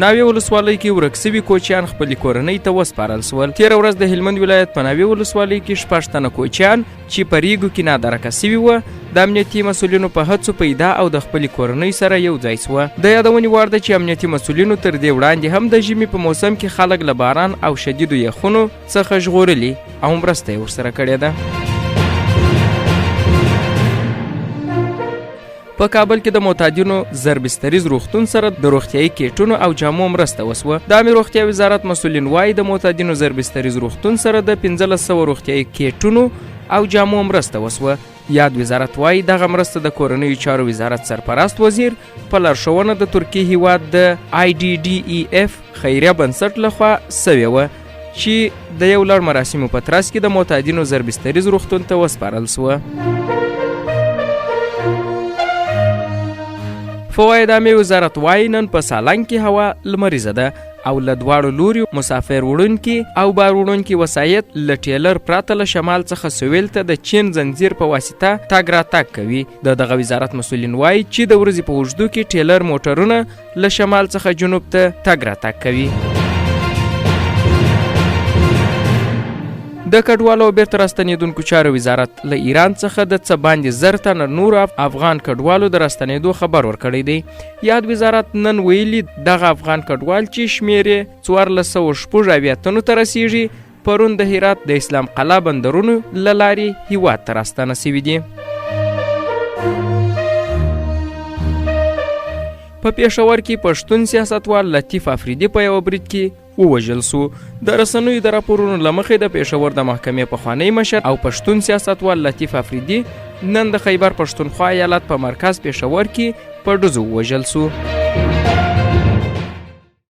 ناوې ولسوالۍ کې ورک سوي کوچیان خپلې کورنۍ ته وسپارل سول. تېره ورځ د هلمند ولایت په ناوې ولسوالۍ کې 6 تنه کوچیان چې په ریګو کې نادرکه سوي وه د امنیتي مسؤلینو په هڅو پیدا او د خپلې کورنۍ سره یو ځای سوه. د یادونې وړ ده چې امنیتي مسؤلینو تر دې وړاندې هم د ژمي په موسم کې خلک له باران او شدیدو یخونو څخه ژغورلي او مرسته یې ورسره کړې ده. په کابل کې د معتادینو زربستریز روغتون سره د روغتیایي کیټونو او جامو مرسته وسوه. د عامه روغتیا وزارت مسؤلین وایي د معتادینو زربستریز روغتون سره د 1500 روغتیایي کیټونو او جامو مرسته وسوه. یاد وزارت وایي دغه مرسته د کورنیو چارو وزارت سرپرست وزیر په لارښوونه د ترکیې هیواد د IDDEF خیریه بنسټ لخوا سوې وه چې د یو لړ مراسمو په ترڅ کې د معتادینو زربستریز روغتون ته وسپارل سوه. فواید عامه وزارت وایي نن په سالنګ کې هوا لمریزه ده او له دواړو لوري مسافر وړونکي او بار وړونکي وسایط له ټیلر پرته له شمال څخه سویل ته د چین زنځیر په واسطه تګ راتګ کوي. دغه وزارت مسؤلین وایي چې د ورځې په اوږدو کې ټیلر موټرونه له شمال څخه جنوب ته تګ راتګ کوي. د کډوالو او بیرته راستنېدونکو چارو وزارت له ایران څخه د څه باندې 1000 تنه نور افغان کډوالو د راستنېدو خبر ورکړی دی. یاد وزارت نن ویلي دغه افغان کډوال چې شمېر یې 1486 تنو ته رسیږي پرون د هرات د اسلام قلعه بندرونو له لارې هیواد ته راستانه سوي دي. په پېښور کې پښتون سیاستوال لطیف افریدي په یوه برید کې ووژل سو. د رسنیو د راپورونو له مخې د پېښور د محکمې پخوانی مشر او پښتون سیاستوال لطیف افریدي نن د خیبر پښتونخوا ایالت په مرکز پېښور کې په ډزو ووژل سو.